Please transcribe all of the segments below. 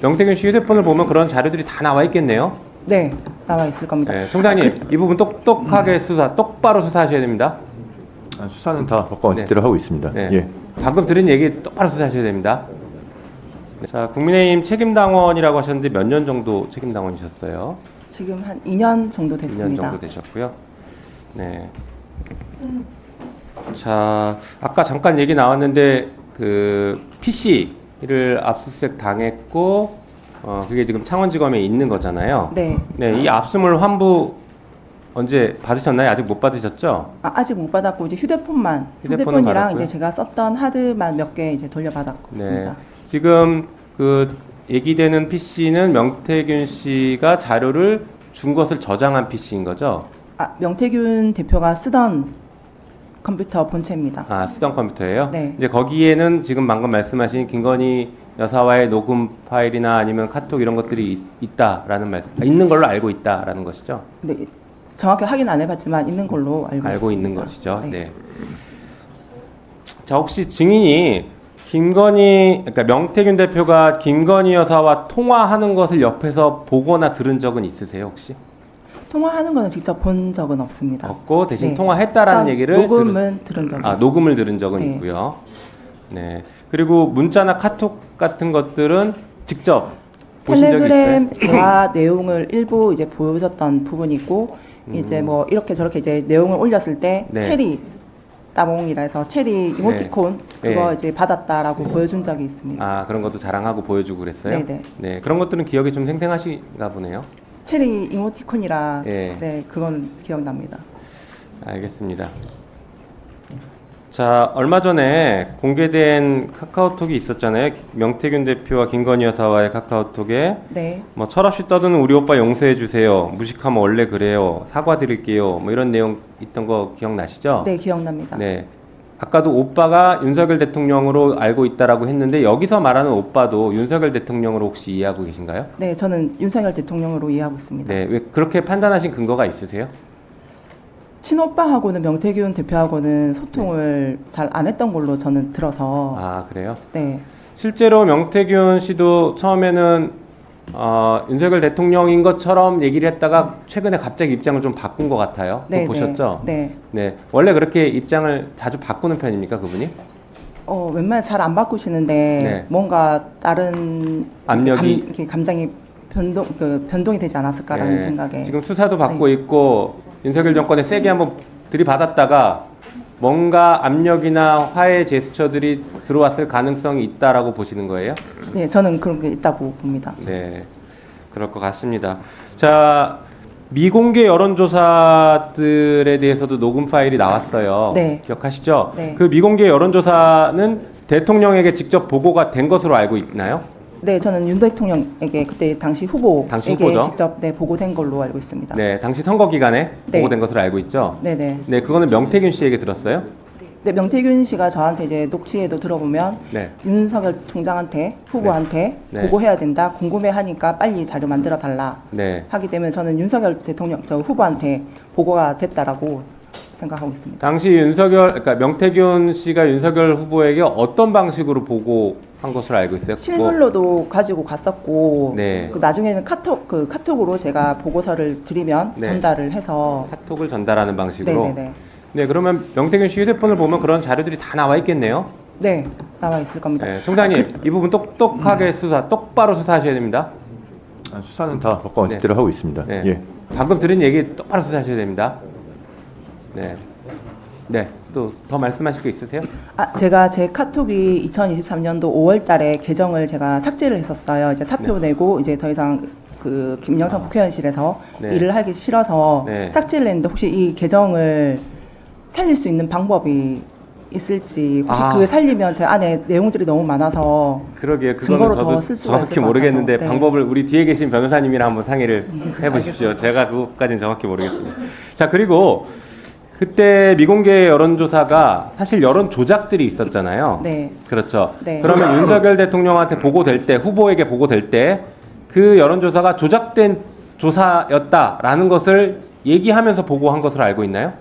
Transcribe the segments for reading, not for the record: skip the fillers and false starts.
명태균 씨 휴대폰을 보면 그런 자료들이 다 나와 있겠네요. 네, 나와 있을 겁니다. 네, 총장님, 이 부분 똑똑하게 똑바로 수사하셔야 됩니다. 수사는 다 법과 원칙대로 하고 있습니다. 네. 예. 방금 들은 얘기 똑바로 수사하셔야 됩니다. 네, 자, 국민의힘 책임당원이라고 하셨는데 몇 년 정도 책임당원이셨어요? 지금 한 2년 정도 2년 됐습니다. 정도 되셨고요. 네. 자, 아까 잠깐 얘기 나왔는데 그 PC를 압수수색 당했고 그게 지금 창원지검에 있는 거잖아요. 네. 네, 이 압수물 환부 언제 받으셨나요? 아직 못 받으셨죠? 아직 못 받았고 이제 휴대폰은 휴대폰이랑 받았고요. 이제 제가 썼던 하드만 몇 개 이제 돌려받았고 네. 있습니다. 지금 그 얘기되는 PC는 명태균 씨가 자료를 준 것을 저장한 PC인 거죠? 명태균 대표가 쓰던 컴퓨터 본체입니다. 아, 쓰던 컴퓨터예요? 네. 이제 거기에는 지금 방금 말씀하신 김건희 여사와의 녹음 파일이나 아니면 카톡 이런 것들이 있다라는 있는 걸로 알고 있다라는 것이죠? 네, 정확히 확인 안 해봤지만 있는 걸로 알고 있는 있습니다. 것이죠. 네. 네. 자, 혹시 증인이 그러니까 명태균 대표가 김건희 여사와 통화하는 것을 옆에서 보거나 들은 적은 있으세요, 혹시? 통화하는 거는 직접 본 적은 없습니다. 없고 대신 네. 통화했다라는 일단 얘기를 녹음은 들은 적이 녹음을 들은 적은 네. 있고요. 네. 그리고 문자나 카톡 같은 것들은 직접 보신 적이 있어요? 텔레그램 대화 내용을 일부 이제 보여줬던 부분이 있고 이제 뭐 이렇게 저렇게 이제 내용을 올렸을 때 네. 체리 따봉이라 해서 체리 이모티콘 네. 그거 네. 이제 받았다라고 보여준 적이 있습니다. 아, 그런 것도 자랑하고 보여주고 그랬어요? 네네. 네. 그런 것들은 기억이 좀 생생하신가 보네요. 체리 이모티콘이라 네. 네 그건 기억납니다. 알겠습니다. 자, 얼마 전에 공개된 카카오톡이 있었잖아요. 명태균 대표와 김건희 여사와의 카카오톡에 네. 뭐 철없이 떠드는 우리 오빠 용서해 주세요. 무식하면 원래 그래요. 사과드릴게요. 뭐 이런 내용 있던 거 기억나시죠? 네 기억납니다. 네. 아까도 오빠가 윤석열 대통령으로 알고 있다라고 했는데 여기서 말하는 오빠도 윤석열 대통령으로 혹시 이해하고 계신가요? 네 저는 윤석열 대통령으로 이해하고 있습니다. 네. 왜 그렇게 판단하신 근거가 있으세요? 친오빠하고는 명태균 대표하고는 소통을 잘 안 했던 걸로 저는 들어서 아, 그래요? 네. 실제로 명태균 씨도 처음에는 윤석열 대통령인 것처럼 얘기를 했다가 최근에 갑자기 입장을 좀 바꾼 것 같아요. 네, 그거 보셨죠? 네. 네. 원래 그렇게 입장을 자주 바꾸는 편입니까, 그분이? 웬만하면 잘 안 바꾸시는데 네. 뭔가 다른 압력이 이렇게 감정이 변동이 되지 않았을까라는 네. 생각에 지금 수사도 받고 있고 윤석열 정권에 세게 한번 들이받았다가 뭔가 압력이나 화해 제스처들이 들어왔을 가능성이 있다라고 보시는 거예요? 네 저는 그런 게 있다고 봅니다. 네, 그럴 것 같습니다. 자, 미공개 여론조사들에 대해서도 녹음 파일이 나왔어요. 네. 기억하시죠? 네. 그 미공개 여론조사는 대통령에게 직접 보고가 된 것으로 알고 있나요? 네 저는 윤 대통령에게 그때 당시 당시 후보에게 후보죠? 직접 보고된 걸로 알고 있습니다. 네, 당시 선거 기간에 네. 보고된 것으로 알고 있죠? 네네. 네, 그거는 명태균 씨에게 들었어요? 네 명태균 씨가 저한테 이제 녹취에도 들어보면 네. 윤석열 총장한테 후보한테 네. 보고해야 된다 궁금해하니까 빨리 자료 만들어 달라 네. 하기 때문에 저는 윤석열 대통령 저 후보한테 보고가 됐다라고 생각하고 있습니다. 당시 그러니까 명태균 씨가 윤석열 후보에게 어떤 방식으로 보고한 것으로 알고 있어요? 실물로도 가지고 갔었고 네. 그 나중에는 카톡으로 제가 보고서를 드리면 네. 전달을 해서 카톡을 전달하는 방식으로. 네네네. 네, 그러면 명태균 씨 휴대폰을 보면 그런 자료들이 다 나와 있겠네요. 네 나와 있을 겁니다. 네, 총장님, 이 부분 똑똑하게 똑바로 수사하셔야 됩니다. 수사는 다 법과 원칙대로 하고 있습니다. 네. 예. 방금 들은 얘기 똑바로 수사하셔야 됩니다. 네. 네, 또 더 말씀하실 거 있으세요? 제가 제 카톡이 2023년도 5월 달에 계정을 제가 삭제를 했었어요. 이제 사표 내고 이제 더 이상 그 김영삼 국회의원실에서 네. 일을 하기 싫어서 네. 삭제를 했는데 혹시 이 계정을 살릴 수 있는 방법이 있을지 혹시 그거 살리면 제 안에 내용들이 너무 많아서 그러게요. 그거는 증거로 더 저도 쓸 수가 있을 정확히 것 모르겠는데 같아서. 네. 방법을 우리 뒤에 계신 변호사님이랑 한번 상의를 해보십시오. 제가 그것까지는 정확히 모르겠습니다. 자, 그리고 그때 미공개 여론조사가 사실 여론 조작들이 있었잖아요. 네. 그렇죠. 네. 그러면 윤석열 대통령한테 보고될 때, 후보에게 보고될 때 그 여론조사가 조작된 조사였다라는 것을 얘기하면서 보고한 것으로 알고 있나요?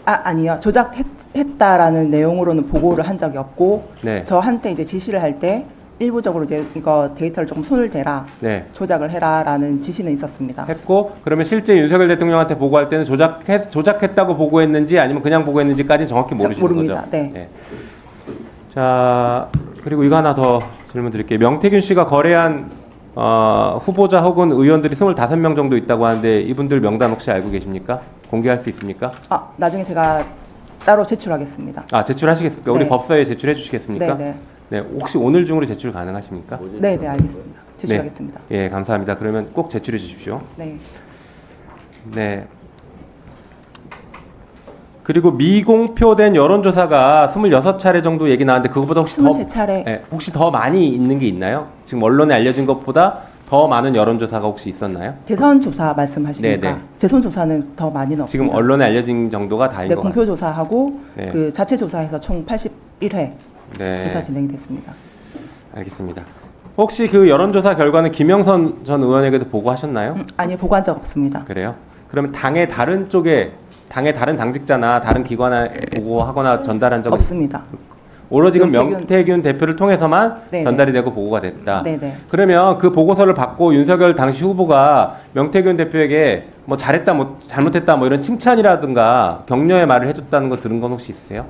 아니요. 조작했다라는 내용으로는 보고를 한 적이 없고 네. 저한테 이제 지시를 할 때 일부적으로 이제 이거 데이터를 조금 손을 대라, 네. 조작을 해라라는 지시는 있었습니다. 했고 그러면 실제 윤석열 대통령한테 보고할 때는 조작했다고 보고했는지 아니면 그냥 보고했는지까지 정확히 모르시는 모릅니다. 거죠? 네. 네. 자 그리고 이거 하나 더 질문 드릴게요. 명태균 씨가 거래한 후보자 혹은 의원들이 25명 정도 있다고 하는데 이분들 명단 혹시 알고 계십니까? 공개할 수 있습니까? 나중에 제가 따로 제출하겠습니다. 제출하시겠습니까? 우리 네. 법사위에 제출해 주시겠습니까? 네, 네, 혹시 오늘 중으로 제출 가능하십니까? 네, 네, 알겠습니다. 제출하겠습니다. 예, 감사합니다. 그러면 꼭 제출해 주십시오. 네. 네. 그리고 미공표된 여론조사가 26차례 정도 얘기 나왔는데 그거보다 혹시 더 23차례. 네, 혹시 더 많이 있는 게 있나요? 지금 언론에 알려진 것보다 더 많은 여론조사가 혹시 있었나요? 대선 조사 말씀하십니까? 네, 네. 대선 조사는 더 많이는 없습니다. 지금 언론에 알려진 정도가 다인 네, 것 공표 같아요. 조사하고 네. 그 자체 조사해서 총 81회 네. 조사 진행이 됐습니다. 알겠습니다. 혹시 그 여론조사 결과는 김영선 전 의원에게도 보고하셨나요? 아니, 보고한 적 없습니다. 그래요? 그러면 당의 다른 당직자나 다른 기관에 보고하거나 전달한 적은 없습니다. 오로지 지금 명태균 명태균 대표를 통해서만 네네. 전달이 되고 보고가 됐다. 네네. 그러면 그 보고서를 받고 윤석열 당시 후보가 명태균 대표에게 뭐 잘했다, 뭐 잘못했다, 뭐 이런 칭찬이라든가 격려의 말을 해줬다는 거 들은 건 혹시 있으세요?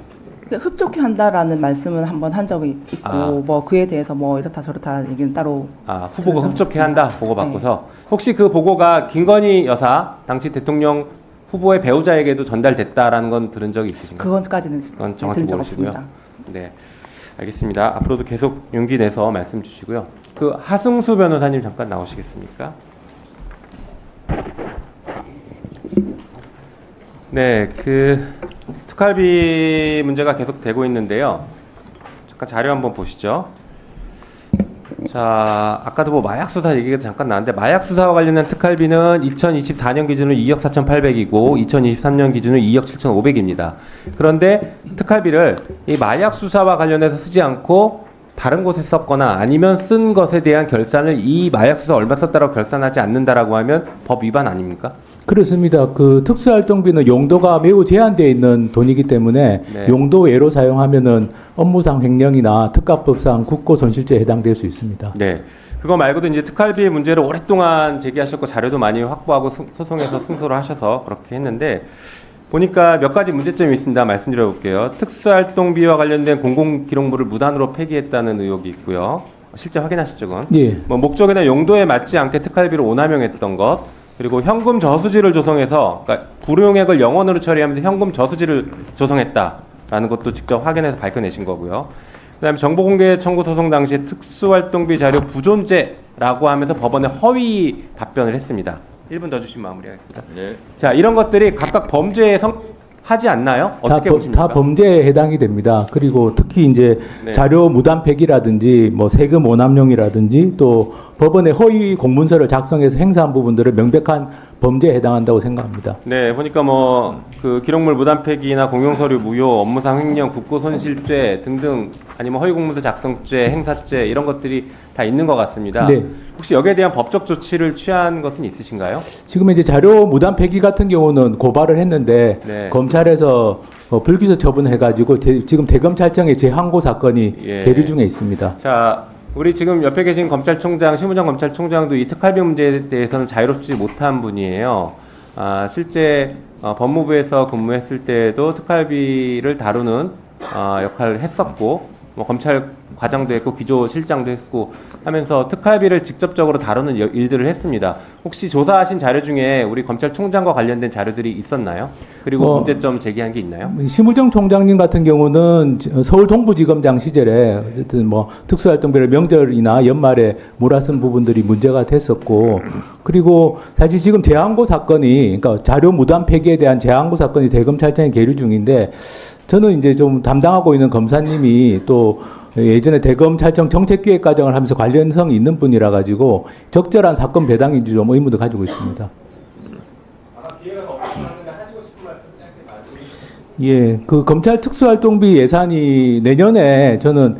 흡족해 한다라는 말씀은 한번 한 적이 있고 뭐 그에 대해서 뭐 이렇다 저렇다 얘기는 따로 후보가 들은 적은 흡족해한다 없습니다. 보고 받고서 혹시 그 보고가 김건희 여사 당시 대통령 후보의 배우자에게도 전달됐다라는 건 들은 적이 있으신가요? 그건까지는 그건 정확히 들은 적 모르시고요. 없습니다. 네, 알겠습니다. 앞으로도 계속 용기 내서 말씀 주시고요. 그 하승수 변호사님 잠깐 나오시겠습니까? 네, 그 특활비 문제가 계속 되고 있는데요. 잠깐 자료 한번 보시죠. 자, 아까도 뭐 마약 수사 얘기가 잠깐 나왔는데 마약 수사와 관련된 특활비는 2024년 기준으로 2억 4,800이고 2023년 기준으로 2억 7,500입니다. 그런데 특활비를 이 마약 수사와 관련해서 쓰지 않고 다른 곳에 썼거나 아니면 쓴 것에 대한 결산을 이 마약 수사 얼마 썼다고 결산하지 않는다라고 하면 법 위반 아닙니까? 그렇습니다. 그 특수활동비는 용도가 매우 제한되어 있는 돈이기 때문에 네. 용도 외로 사용하면은 업무상 횡령이나 특가법상 국고손실죄에 해당될 수 있습니다. 네. 그거 말고도 이제 특활비 문제를 오랫동안 제기하셨고 자료도 많이 확보하고 소송에서 승소를 하셔서 그렇게 했는데 보니까 몇 가지 문제점이 있습니다. 말씀드려 볼게요. 특수활동비와 관련된 공공기록물을 무단으로 폐기했다는 의혹이 있고요. 실제 확인하셨죠, 그건? 예. 뭐 목적이나 용도에 맞지 않게 특활비를 오남용했던 것, 그리고 현금 저수지를 조성해서 그러니까 불용액을 영원으로 처리하면서 현금 저수지를 조성했다라는 것도 직접 확인해서 밝혀내신 거고요. 그다음에 정보공개 청구 소송 당시 특수활동비 자료 부존재라고 하면서 법원에 허위 답변을 했습니다. 1분 더 주시면 마무리하겠습니다. 네. 자, 이런 것들이 각각 범죄에 하지 않나요? 어떻게 보십니까? 다 범죄에 해당이 됩니다. 그리고 특히 이제 네. 자료 무단 폐기라든지 뭐 세금 오남용이라든지 또 법원에 허위 공문서를 작성해서 행사한 부분들을 명백한 범죄에 해당한다고 생각합니다. 네, 보니까 뭐 그 기록물 무단 폐기나 공용서류 무효, 업무상 횡령, 국고손실죄 등등 아니면 허위공문서 작성죄, 행사죄 이런 것들이 다 있는 것 같습니다. 네. 혹시 여기에 대한 법적 조치를 취한 것은 있으신가요? 지금 이제 자료 무단 폐기 같은 경우는 고발을 했는데 네. 검찰에서 불기소 처분해가지고 지금 대검찰청의 재항고 사건이 예. 계류 중에 있습니다. 자, 우리 지금 옆에 계신 검찰총장, 심우정 검찰총장도 이 특활비 문제에 대해서는 자유롭지 못한 분이에요. 실제 법무부에서 근무했을 때도 특활비를 다루는 역할을 했었고, 뭐 검찰 과장도 했고 기조실장도 했고 하면서 특활비를 직접적으로 다루는 일들을 했습니다. 혹시 조사하신 자료 중에 우리 검찰총장과 관련된 자료들이 있었나요? 그리고 문제점 제기한 게 있나요? 심우정 총장님 같은 경우는 서울 동부지검장 시절에 어쨌든 뭐 특수활동비를 명절이나 연말에 몰아쓴 부분들이 문제가 됐었고, 그리고 사실 지금 재항고 사건이, 그러니까 자료 무단 폐기에 대한 재항고 사건이 대검찰청에 계류 중인데, 저는 이제 좀 담당하고 있는 검사님이 또 예전에 대검찰청 정책기획과정을 하면서 관련성이 있는 분이라 가지고 적절한 사건 배당인지 좀 의문도 가지고 있습니다. 예, 그 검찰 특수활동비 예산이 내년에 저는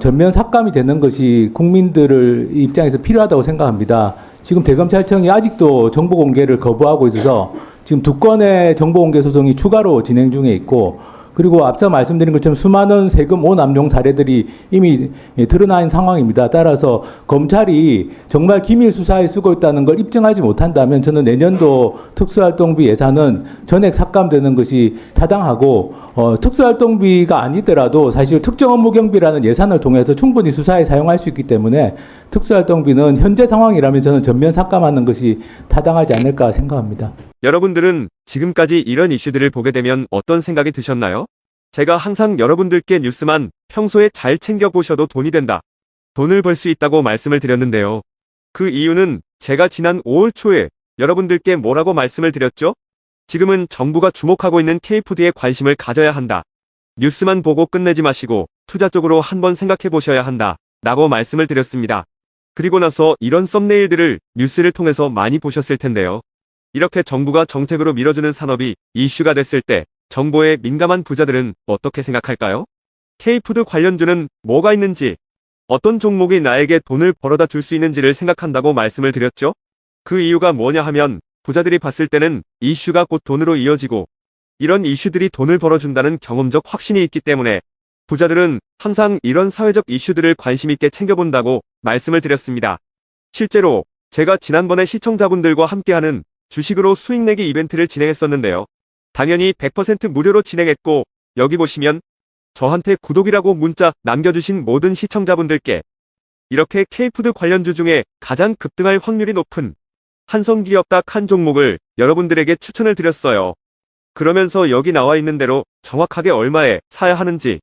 전면 삭감이 되는 것이 국민들을 입장에서 필요하다고 생각합니다. 지금 대검찰청이 아직도 정보 공개를 거부하고 있어서 지금 2건의 정보 공개 소송이 추가로 진행 중에 있고, 그리고 앞서 말씀드린 것처럼 수많은 세금 오남용 사례들이 이미 드러나 있는 상황입니다. 따라서 검찰이 정말 기밀 수사에 쓰고 있다는 걸 입증하지 못한다면 저는 내년도 특수활동비 예산은 전액 삭감되는 것이 타당하고 특수활동비가 아니더라도 사실 특정 업무 경비라는 예산을 통해서 충분히 수사에 사용할 수 있기 때문에 특수활동비는 현재 상황이라면 저는 전면 삭감하는 것이 타당하지 않을까 생각합니다. 여러분들은 지금까지 이런 이슈들을 보게 되면 어떤 생각이 드셨나요? 제가 항상 여러분들께 뉴스만 평소에 잘 챙겨보셔도 돈이 된다, 돈을 벌 수 있다고 말씀을 드렸는데요. 그 이유는 제가 지난 5월 초에 여러분들께 뭐라고 말씀을 드렸죠? 지금은 정부가 주목하고 있는 K푸드에 관심을 가져야 한다. 뉴스만 보고 끝내지 마시고 투자 쪽으로 한번 생각해 보셔야 한다 라고 말씀을 드렸습니다. 그리고 나서 이런 썸네일들을 뉴스를 통해서 많이 보셨을 텐데요. 이렇게 정부가 정책으로 밀어주는 산업이 이슈가 됐을 때 정보에 민감한 부자들은 어떻게 생각할까요? K푸드 관련주는 뭐가 있는지, 어떤 종목이 나에게 돈을 벌어다 줄 수 있는지를 생각한다고 말씀을 드렸죠? 그 이유가 뭐냐 하면 부자들이 봤을 때는 이슈가 곧 돈으로 이어지고 이런 이슈들이 돈을 벌어준다는 경험적 확신이 있기 때문에 부자들은 항상 이런 사회적 이슈들을 관심 있게 챙겨본다고 말씀을 드렸습니다. 실제로 제가 지난번에 시청자분들과 함께하는 주식으로 수익 내기 이벤트를 진행했었는데요. 당연히 100% 무료로 진행했고 여기 보시면 저한테 구독이라고 문자 남겨주신 모든 시청자분들께 이렇게 K푸드 관련주 중에 가장 급등할 확률이 높은 한성기업 딱 한 종목을 여러분들에게 추천을 드렸어요. 그러면서 여기 나와 있는 대로 정확하게 얼마에 사야 하는지,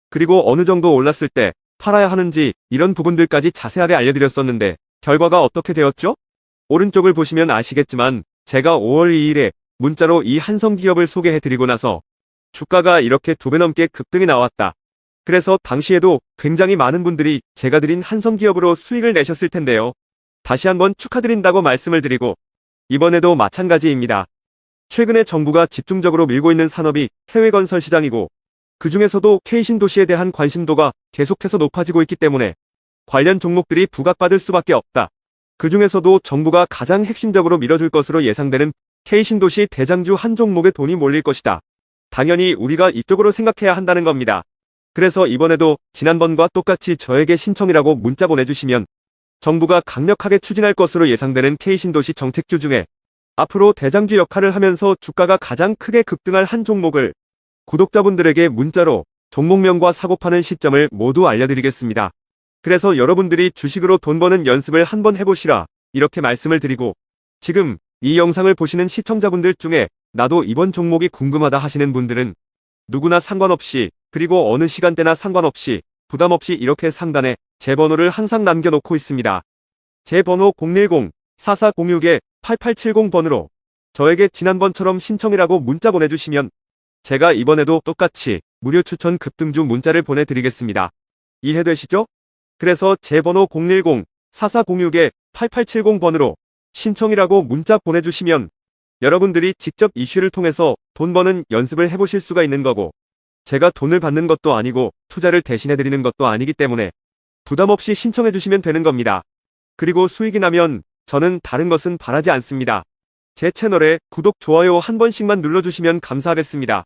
그리고 어느 정도 올랐을 때 팔아야 하는지 이런 부분들까지 자세하게 알려드렸었는데 결과가 어떻게 되었죠? 오른쪽을 보시면 아시겠지만 제가 5월 2일에 문자로 이 한성기업을 소개해드리고 나서 주가가 이렇게 2배 넘게 급등이 나왔다. 그래서 당시에도 굉장히 많은 분들이 제가 드린 한성기업으로 수익을 내셨을 텐데요. 다시 한번 축하드린다고 말씀을 드리고 이번에도 마찬가지입니다. 최근에 정부가 집중적으로 밀고 있는 산업이 해외 건설 시장이고 그 중에서도 K신도시에 대한 관심도가 계속해서 높아지고 있기 때문에 관련 종목들이 부각받을 수밖에 없다. 그 중에서도 정부가 가장 핵심적으로 밀어줄 것으로 예상되는 K신도시 대장주 한 종목에 돈이 몰릴 것이다. 당연히 우리가 이쪽으로 생각해야 한다는 겁니다. 그래서 이번에도 지난번과 똑같이 저에게 신청이라고 문자 보내주시면 정부가 강력하게 추진할 것으로 예상되는 K신도시 정책주 중에 앞으로 대장주 역할을 하면서 주가가 가장 크게 급등할 한 종목을 구독자분들에게 문자로 종목명과 사고 파는 시점을 모두 알려드리겠습니다. 그래서 여러분들이 주식으로 돈 버는 연습을 한번 해보시라 이렇게 말씀을 드리고, 지금 이 영상을 보시는 시청자분들 중에 나도 이번 종목이 궁금하다 하시는 분들은 누구나 상관없이, 그리고 어느 시간대나 상관없이 부담없이 이렇게 상단에 제 번호를 항상 남겨놓고 있습니다. 제 번호 010-4406-8870번으로 저에게 지난번처럼 신청이라고 문자 보내주시면 제가 이번에도 똑같이 무료 추천 급등주 문자를 보내드리겠습니다. 이해되시죠? 그래서 제 번호 010-4406-8870번으로 신청이라고 문자 보내주시면 여러분들이 직접 이슈를 통해서 돈 버는 연습을 해보실 수가 있는 거고, 제가 돈을 받는 것도 아니고 투자를 대신해드리는 것도 아니기 때문에 부담없이 신청해주시면 되는 겁니다. 그리고 수익이 나면 저는 다른 것은 바라지 않습니다. 제 채널에 구독, 좋아요 한 번씩만 눌러주시면 감사하겠습니다.